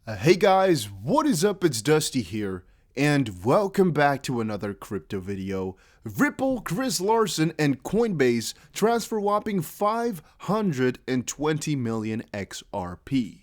Hey guys, what is up? It's Dusty here, and welcome back to another crypto video. Ripple, Chris Larsen, and Coinbase transfer whopping 520 million XRP.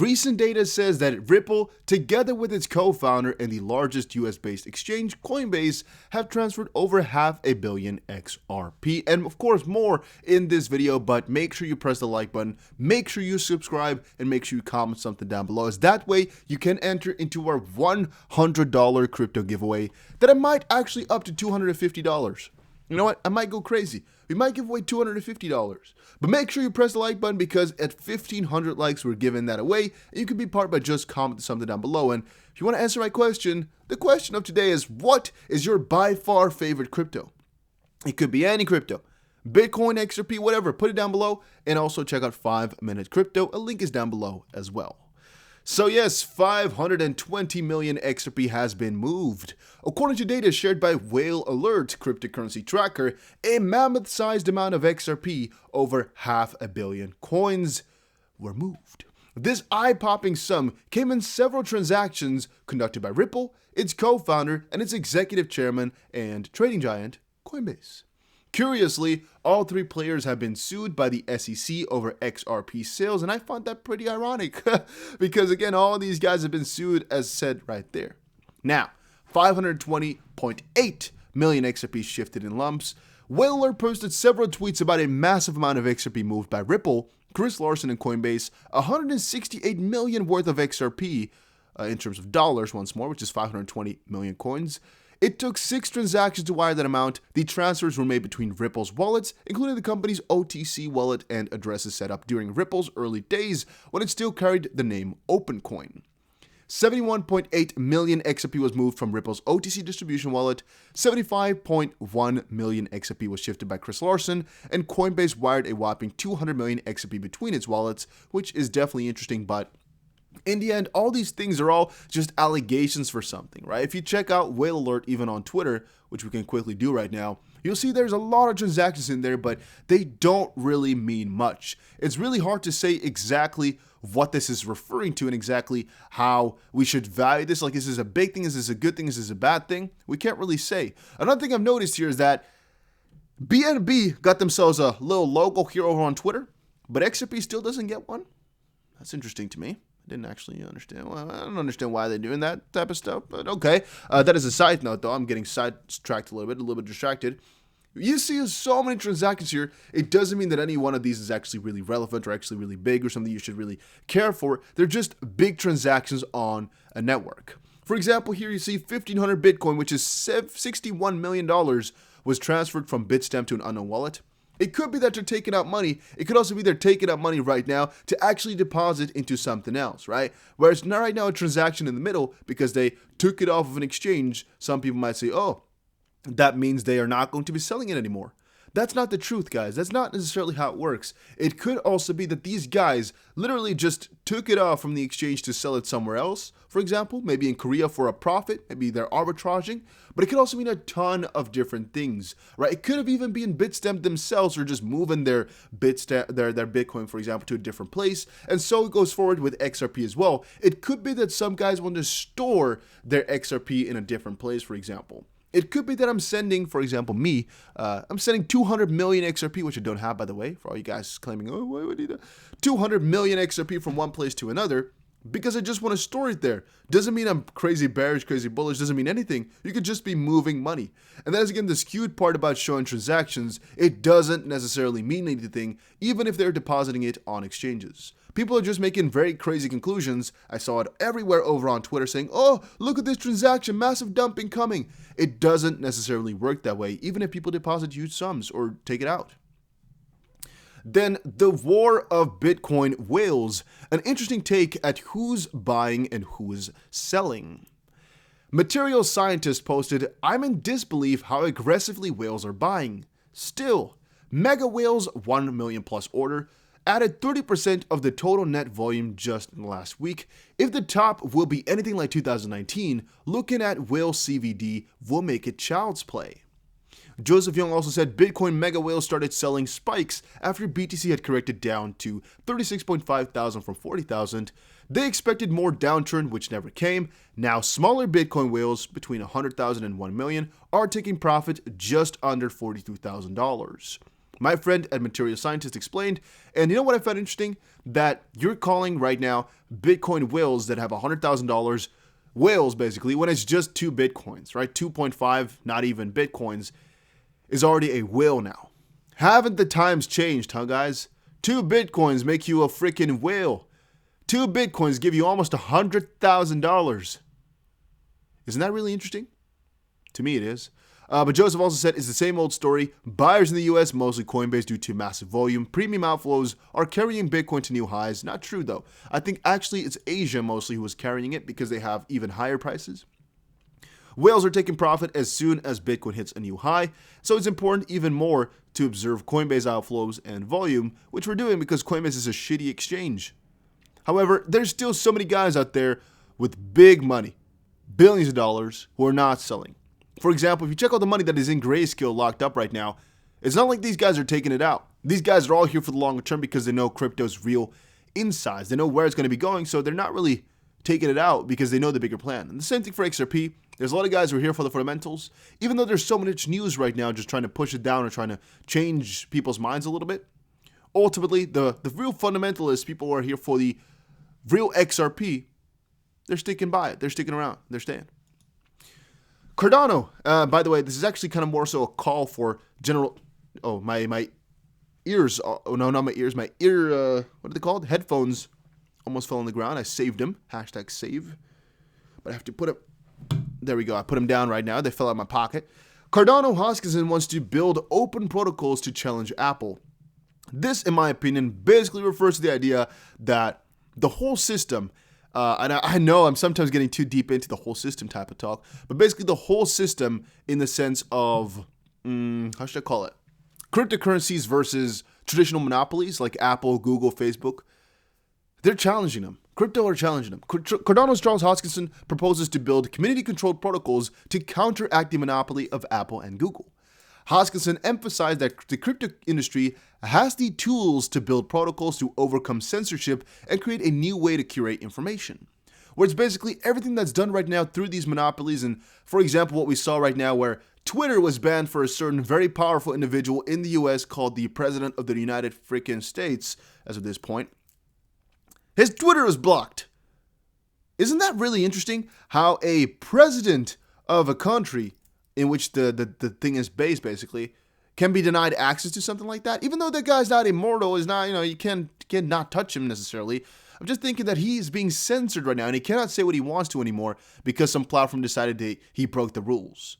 Recent data says that Ripple, together with its co-founder and the largest US-based exchange, Coinbase, have transferred over $500 million XRP, and of course more in this video, but make sure you press the like button, make sure you subscribe, and make sure you comment something down below, as that way you can enter into our $100 crypto giveaway that I might actually up to $250. You know what? I might go crazy. We might give away $250. But make sure you press the like button, because at 1,500 likes, we're giving that away. And you can be part by just commenting something down below. And if you want to answer my question, the question of today is, what is your by far favorite crypto? It could be any crypto. Bitcoin, XRP, whatever. Put it down below. And also check out 5 Minute Crypto. A link is down below as well. So yes, 520 million XRP has been moved. According to data shared by Whale Alert cryptocurrency tracker, a mammoth-sized amount of XRP, over $500 million coins, were moved. This eye-popping sum came in several transactions conducted by Ripple, its co-founder, and its executive chairman and trading giant, Coinbase. Curiously, all three players have been sued by the SEC over XRP sales, and I found that pretty ironic because, again, all these guys have been sued, as said right there. Now, 520.8 million XRP shifted in lumps. Whale Alert posted several tweets about a massive amount of XRP moved by Ripple, Chris Larsen, and Coinbase, 168 million worth of XRP in terms of dollars once more, which is 520 million coins. It took 6 transactions to wire that amount. The transfers were made between Ripple's wallets, including the company's OTC wallet and addresses set up during Ripple's early days when it still carried the name OpenCoin. 71.8 million XRP was moved from Ripple's OTC distribution wallet, 75.1 million XRP was shifted by Chris Larsen, and Coinbase wired a whopping 200 million XRP between its wallets, which is definitely interesting, but in the end, all these things are all just allegations for something, right? If you check out Whale Alert even on Twitter, which we can quickly do right now, you'll see there's a lot of transactions in there, but they don't really mean much. It's really hard to say exactly what this is referring to and exactly how we should value this. Like, is this a big thing? Is this a good thing? Is this a bad thing? We can't really say. Another thing I've noticed here is that BNB got themselves a little logo here over on Twitter, but XRP still doesn't get one. That's interesting to me. Didn't actually understand. Well, I don't understand why they're doing that type of stuff, but okay. That is a side note, though. I'm getting sidetracked a little bit distracted. You see so many transactions here. It doesn't mean that any one of these is actually really relevant or actually really big or something you should really care for. They're just big transactions on a network. For example, here you see 1,500 Bitcoin, which is $61 million, was transferred from Bitstamp to an unknown wallet. It could be that they're taking out money. It could also be they're taking out money right now to actually deposit into something else, right? Whereas not right now a transaction in the middle because they took it off of an exchange. Some people might say, oh, that means they are not going to be selling it anymore. That's not the truth, guys. That's not necessarily how it works. It could also be that these guys literally just took it off from the exchange to sell it somewhere else. For example, maybe in Korea for a profit. Maybe they're arbitraging. But it could also mean a ton of different things, right? It could have even been Bitstamp themselves or just moving their Bitcoin, for example, to a different place. And so it goes forward with XRP as well. It could be that some guys want to store their XRP in a different place, for example. It could be that I'm sending, for example, I'm sending 200 million XRP, which I don't have, by the way, for all you guys claiming, oh, why would you do 200 million XRP from one place to another, because I just want to store it there. Doesn't mean I'm crazy bearish, crazy bullish, doesn't mean anything. You could just be moving money. And that is, again, the skewed part about showing transactions. It doesn't necessarily mean anything, even if they're depositing it on exchanges. People are just making very crazy conclusions. I saw it everywhere over on Twitter saying, oh, look at this transaction, massive dumping coming. It doesn't necessarily work that way, even if people deposit huge sums or take it out. Then the war of Bitcoin whales, an interesting take at who's buying and who's selling. Material Scientist posted, I'm in disbelief how aggressively whales are buying. Still, Mega Whale's 1 million plus order added 30% of the total net volume just in the last week. If the top will be anything like 2019, looking at whale CVD will make it child's play. Joseph Young also said Bitcoin mega whales started selling spikes after BTC had corrected down to 36.5 thousand from 40,000. They expected more downturn, which never came. Now, smaller Bitcoin whales between 100,000 and 1 million are taking profit just under $42,000. My friend at Material Scientist explained, and you know what I found interesting? That you're calling right now Bitcoin whales that have $100,000 whales, basically, when it's just 2 Bitcoins, right? 2.5, not even Bitcoins, is already a whale now. Haven't the times changed, huh, guys? 2 Bitcoins make you a freaking whale. 2 Bitcoins give you almost $100,000. Isn't that really interesting? To me, it is. But Joseph also said, it's the same old story. Buyers in the US, mostly Coinbase due to massive volume. Premium outflows are carrying Bitcoin to new highs. Not true, though. I think actually it's Asia mostly who is carrying it because they have even higher prices. Whales are taking profit as soon as Bitcoin hits a new high. So it's important even more to observe Coinbase outflows and volume, which we're doing because Coinbase is a shitty exchange. However, there's still so many guys out there with big money, billions of dollars, who are not selling. For example, if you check out the money that is in Grayscale locked up right now, it's not like these guys are taking it out. These guys are all here for the longer term because they know crypto's real insides. They know where it's going to be going, so they're not really taking it out because they know the bigger plan. And the same thing for XRP. There's a lot of guys who are here for the fundamentals. Even though there's so much news right now just trying to push it down or trying to change people's minds a little bit, ultimately, the real fundamentalists, people who are here for the real XRP, they're sticking by it. They're sticking around. They're staying. Cardano, by the way, this is actually kind of more so a call for general... Oh, my ears... Oh, no, not my ears. My ear... what are they called? Headphones almost fell on the ground. I saved them. Hashtag save. But I have to put them... There we go. I put them down right now. They fell out of my pocket. Cardano Hoskinson wants to build open protocols to challenge Apple. This, in my opinion, basically refers to the idea that the whole system... and I know I'm sometimes getting too deep into the whole system type of talk, but basically the whole system in the sense of, how should I call it? Cryptocurrencies versus traditional monopolies like Apple, Google, Facebook. They're challenging them. Crypto are challenging them. Cardano's Charles Hoskinson proposes to build community-controlled protocols to counteract the monopoly of Apple and Google. Hoskinson emphasized that the crypto industry has the tools to build protocols to overcome censorship and create a new way to curate information. Where it's basically everything that's done right now through these monopolies, and for example, what we saw right now where Twitter was banned for a certain very powerful individual in the US called the President of the United freaking States as of this point. His Twitter was blocked. Isn't that really interesting? How a president of a country in which the thing is based, basically, can be denied access to something like that. Even though that guy's not immortal, is not, you can't not touch him necessarily. I'm just thinking that he's being censored right now, and he cannot say what he wants to anymore because some platform decided he broke the rules.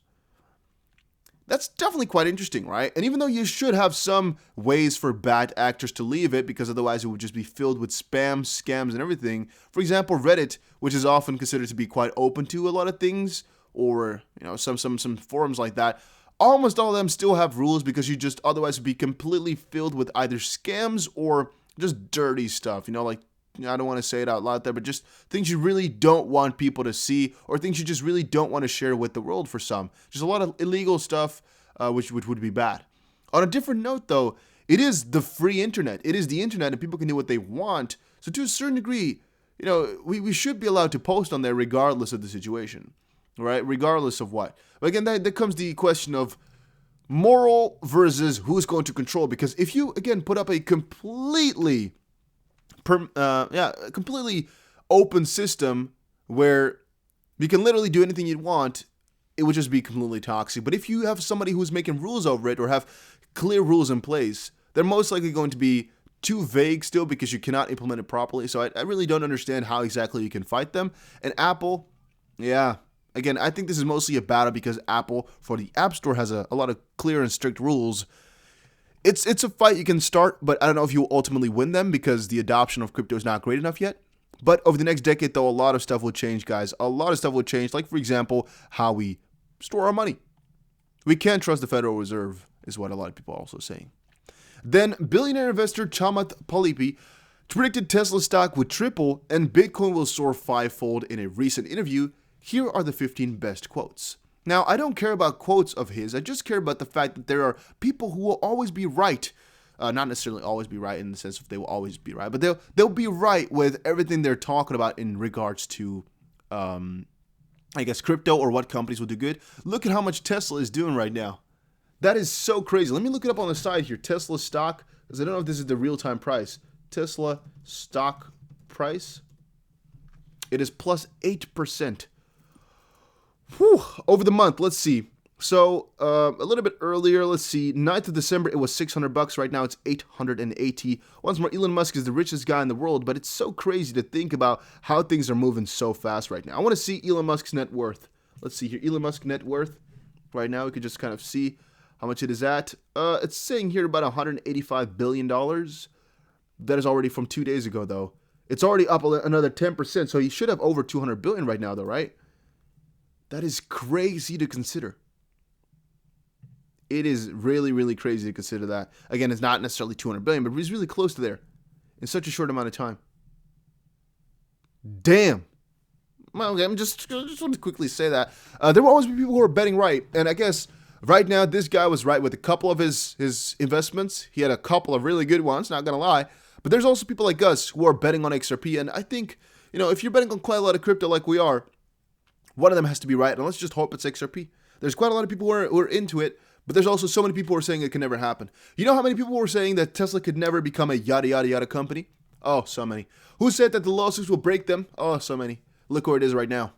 That's definitely quite interesting, right? And even though you should have some ways for bad actors to leave it, because otherwise it would just be filled with spam, scams, and everything. For example, Reddit, which is often considered to be quite open to a lot of things, or some forums like that, almost all of them still have rules because you just otherwise would be completely filled with either scams or just dirty stuff. Like, I don't want to say it out loud there, but just things you really don't want people to see, or things you just really don't want to share with the world for some. Just a lot of illegal stuff, which would be bad. On a different note, though, it is the free internet. It is the internet, and people can do what they want. So to a certain degree, we should be allowed to post on there regardless of the situation, right? Regardless of what. But again, that comes the question of moral versus who's going to control. Because if you, again, put up a completely open system where you can literally do anything you want, it would just be completely toxic. But if you have somebody who's making rules over it or have clear rules in place, they're most likely going to be too vague still because you cannot implement it properly. So I really don't understand how exactly you can fight them. And Apple, again, I think this is mostly a battle because Apple, for the App Store, has a lot of clear and strict rules. It's a fight you can start, but I don't know if you'll ultimately win them because the adoption of crypto is not great enough yet. But over the next decade, though, a lot of stuff will change, guys. A lot of stuff will change, like, for example, how we store our money. We can't trust the Federal Reserve, is what a lot of people are also saying. Then, billionaire investor Chamath Palihapitiya predicted Tesla stock would triple and Bitcoin will soar fivefold in a recent interview. Here are the 15 best quotes. Now, I don't care about quotes of his. I just care about the fact that there are people who will always be right Not necessarily always be right in the sense of they will always be right, but they'll be right with everything they're talking about in regards to, I guess, crypto or what companies will do good. Look at how much Tesla is doing right now. That is so crazy. Let me look it up on the side here. Tesla stock, because I don't know if this is the real-time price. Tesla stock price. It is plus 8%. Whew, over the month. Let's see. So a little bit earlier, let's see, 9th of December, it was $600. Right now, it's $880. Once more, Elon Musk is the richest guy in the world, but it's so crazy to think about how things are moving so fast right now. I want to see Elon Musk's net worth. Let's see here, Elon Musk net worth. Right now, we could just kind of see how much it is at. It's saying here about $185 billion. That is already from 2 days ago, though. It's already up another 10%, so he should have over $200 billion right now, though, right? That is crazy to consider. It is really, really crazy to consider that. Again, it's not necessarily 200 billion, but he's really close to there in such a short amount of time. Damn. Well, okay, just want to quickly say that. There will always be people who are betting right. And I guess right now, this guy was right with a couple of his investments. He had a couple of really good ones, not going to lie. But there's also people like us who are betting on XRP. And I think, if you're betting on quite a lot of crypto like we are, one of them has to be right. And let's just hope it's XRP. There's quite a lot of people who are into it. But there's also so many people who are saying it can never happen. You know how many people were saying that Tesla could never become a yada, yada, yada company? Oh, so many. Who said that the lawsuits will break them? Oh, so many. Look where it is right now.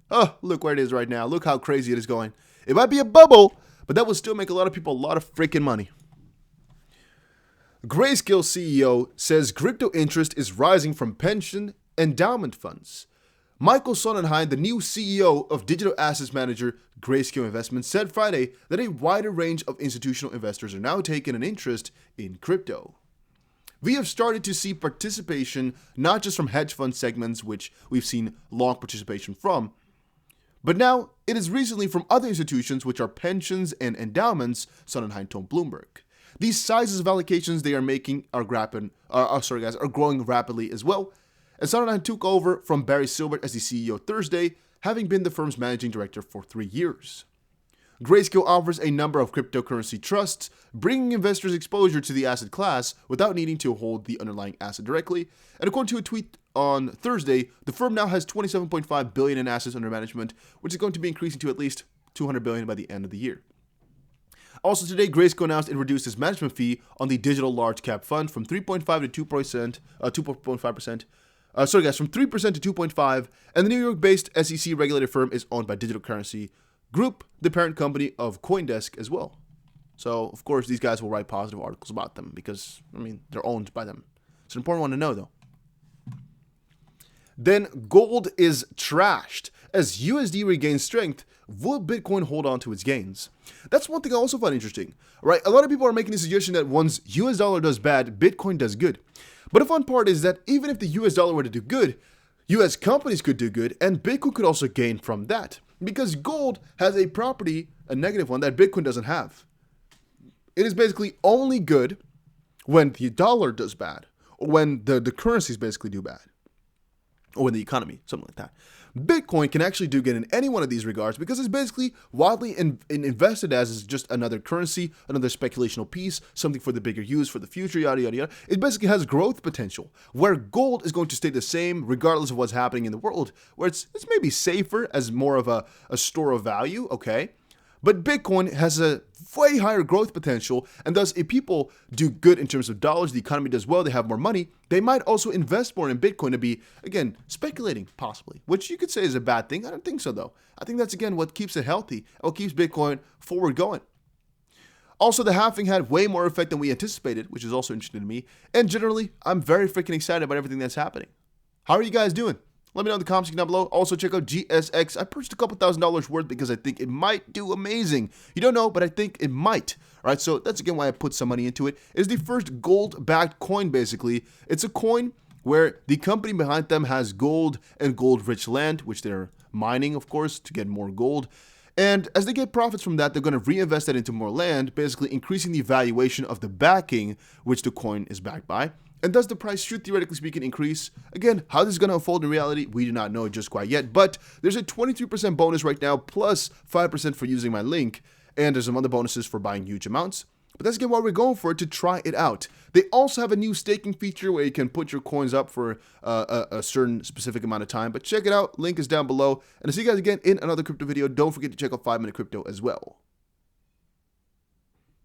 Oh, look where it is right now. Look how crazy it is going. It might be a bubble, but that will still make a lot of people a lot of freaking money. Grayscale CEO says crypto interest is rising from pension endowment funds. Michael Sonnenheim, the new CEO of digital assets manager Grayscale Investments, said Friday that a wider range of institutional investors are now taking an interest in crypto. We have started to see participation not just from hedge fund segments, which we've seen long participation from, but now it is recently from other institutions, which are pensions and endowments, Sonnenheim told Bloomberg. These sizes of allocations they are making are growing rapidly as well. And Sonnenheim took over from Barry Silbert as the CEO Thursday, having been the firm's managing director for 3 years. Grayscale offers a number of cryptocurrency trusts, bringing investors exposure to the asset class without needing to hold the underlying asset directly. And according to a tweet on Thursday, the firm now has $27.5 billion in assets under management, which is going to be increasing to at least $200 billion by the end of the year. Also today, Grayscale announced it reduced its management fee on the digital large cap fund from 3.5 to 2.5%. From 3% to 2.5%, and the New York-based SEC-regulated firm is owned by Digital Currency Group, the parent company of CoinDesk as well. So, of course, these guys will write positive articles about them because, they're owned by them. It's an important one to know, though. Then, gold is trashed. As USD regains strength, will Bitcoin hold on to its gains? That's one thing I also find interesting, right? A lot of people are making the suggestion that once US dollar does bad, Bitcoin does good. But a fun part is that even if the US dollar were to do good, US companies could do good, and Bitcoin could also gain from that. Because gold has a property, a negative one, that Bitcoin doesn't have. It is basically only good when the dollar does bad, or when the currencies basically do bad, or when the economy, something like that. Bitcoin can actually do good in any one of these regards because it's basically widely invested as is just another currency, another speculational piece, something for the bigger use for the future, yada, yada, yada. It basically has growth potential, where gold is going to stay the same regardless of what's happening in the world, where it's maybe safer as more of a store of value, okay? But Bitcoin has a way higher growth potential, and thus if people do good in terms of dollars, the economy does well, they have more money, they might also invest more in Bitcoin to be, again, speculating possibly, which you could say is a bad thing. I don't think so, though. I think that's, again, what keeps it healthy and what keeps Bitcoin forward going. Also, the halving had way more effect than we anticipated, which is also interesting to me, and generally, I'm very freaking excited about everything that's happening. How are you guys doing? Let me know in the comments down below. Also, check out GSX. I purchased a couple $1,000s worth because I think it might do amazing. You don't know, but I think it might. All right, so that's again why I put some money into it. It's the first gold-backed coin, basically. It's a coin where the company behind them has gold and gold-rich land, which they're mining, of course, to get more gold. And as they get profits from that, they're going to reinvest that into more land, basically increasing the valuation of the backing, which the coin is backed by. And thus the price should, theoretically speaking, increase. Again, how this is going to unfold in reality, we do not know just quite yet. But there's a 23% bonus right now, plus 5% for using my link. And there's some other bonuses for buying huge amounts. But that's again why we're going for it, to try it out. They also have a new staking feature where you can put your coins up for a certain specific amount of time. But check it out. Link is down below. And I'll see you guys again in another crypto video. Don't forget to check out 5 Minute Crypto as well.